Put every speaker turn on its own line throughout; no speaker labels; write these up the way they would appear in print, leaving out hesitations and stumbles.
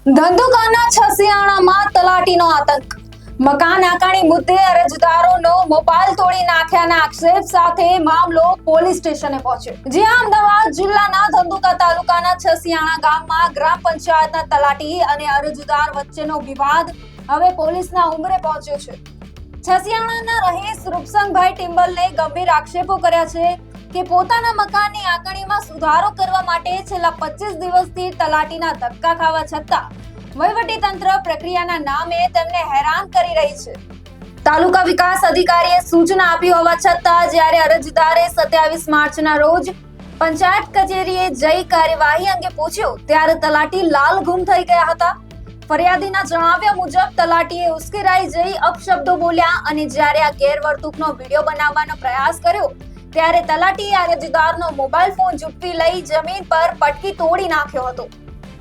ધંધુકાના છસિયાણામાં તલાટીનો આતંક। મકાન આકારણી મુદ્દે અરજદારોનો મોબાઈલ તોડી નાખ્યાના આક્ષેપ સાથે મામલો પોલીસ સ્ટેશને પહોંચ્યો। જ્યાં અમદાવાદ જિલ્લાના ધંધુકા તાલુકાના છસિયાણા ગામમાં ગ્રામ પંચાયતના તલાટી અને અરજદાર વચ્ચેનો વિવાદ હવે પોલીસના ઉંબરે પહોંચ્યો છે। છસિયાણાના રહીશ રૂપસંગભાઈ ટિમ્બલને ગંભીર આક્ષેપો કર્યા છે કે પોતાના મકાનની આકારણીમાં સુધારો કરવા માટે છેલ્લા 25 દિવસથી તલાટીના ધક્કા ખાવા છતાં વહીવટી તંત્ર પ્રક્રિયાના નામે તેમને હેરાન કરી રહી છે। તાલુકા વિકાસ અધિકારીએ સૂચના આપી હોવા છતાં જ્યારે અરજદારે 27 માર્ચના રોજ પંચાયત કચેરીએ જઈ કાર્યવાહી અંગે પૂછ્યું ત્યારે તલાટી લાલ ગુમ થઈ ગયા હતા। ફરિયાદીના જણાવ્યા મુજબ તલાટીએ ઉશ્કેરાઈ જઈ અપશબ્દો બોલ્યા અને જ્યારે આ ગેરવર્તણૂકનો વિડીયો બનાવવાનો પ્રયાસ કર્યો ત્યારે તલાટીએ અરજદારનો મોબાઈલ ફોન ઝૂંટવી લઈ જમીન પર પટકી તોડી નાખ્યો હતો।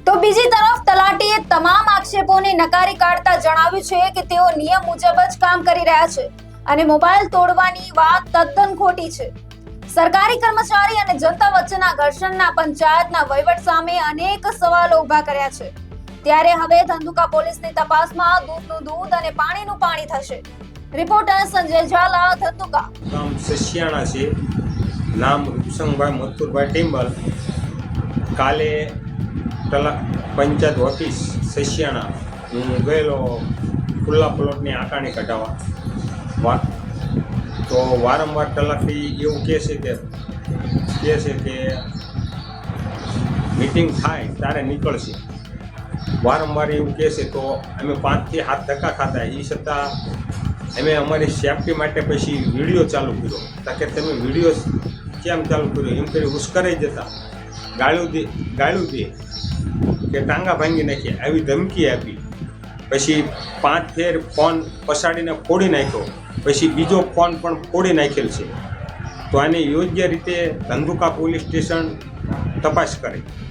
તો બીજી તરફ તલાટીએ તમામ આક્ષેપોને નકારી કાઢતા જણાવ્યું છે કે તેઓ નિયમ મુજબ જ કામ કરી રહ્યા છે અને મોબાઈલ તોડવાની વાત તદ્દન ખોટી છે। સરકારી કર્મચારી અને જનતા વચ્ચેના ઘર્ષણના પંચાયતના વહીવટ સામે અનેક સવાલો ઉભા કર્યા છે। ત્યારે હવે ધંધુકા પોલીસની તપાસમાં દૂધનું દૂધ અને પાણીનું પાણી થશે। રિપોર્ટર સંજય ઝાલા, ધંધુકા।
ગામ સસિયાણા છે, નામ રૂપસંગભાઈ મથુરભાઈ ટિમ્બલ। કાલે પંચાયત ઓફિસ સસિયાણા હું ગયેલો ખુલ્લા પ્લોટની આકારણી કઢાવવા। તો વારંવાર તલાટી એવું કહે છે કે મીટિંગ થાય ત્યારે નીકળશે। વારંવાર એવું કહે છે તો અમે 5 થી 7 ધક્કા ખાતા, એ છતાં અમે અમારી સેફટી માટે પછી વિડીયો ચાલુ કર્યો તાકે તમે વિડીયો કેમ ચાલુ કર્યો એમ કરી ઉશ્કેરાઈ જતા ગાળ્યું દે કે ટાંગા ભાંગી નાખીએ આવી ધમકી આપી। પછી 5 ફેર ફોન પસાડીને ફોડી નાખ્યો, પછી બીજો ફોન પણ ફોડી નાખેલ છે। તો આની યોગ્ય રીતે ધંધુકા પોલીસ સ્ટેશન તપાસ કરે।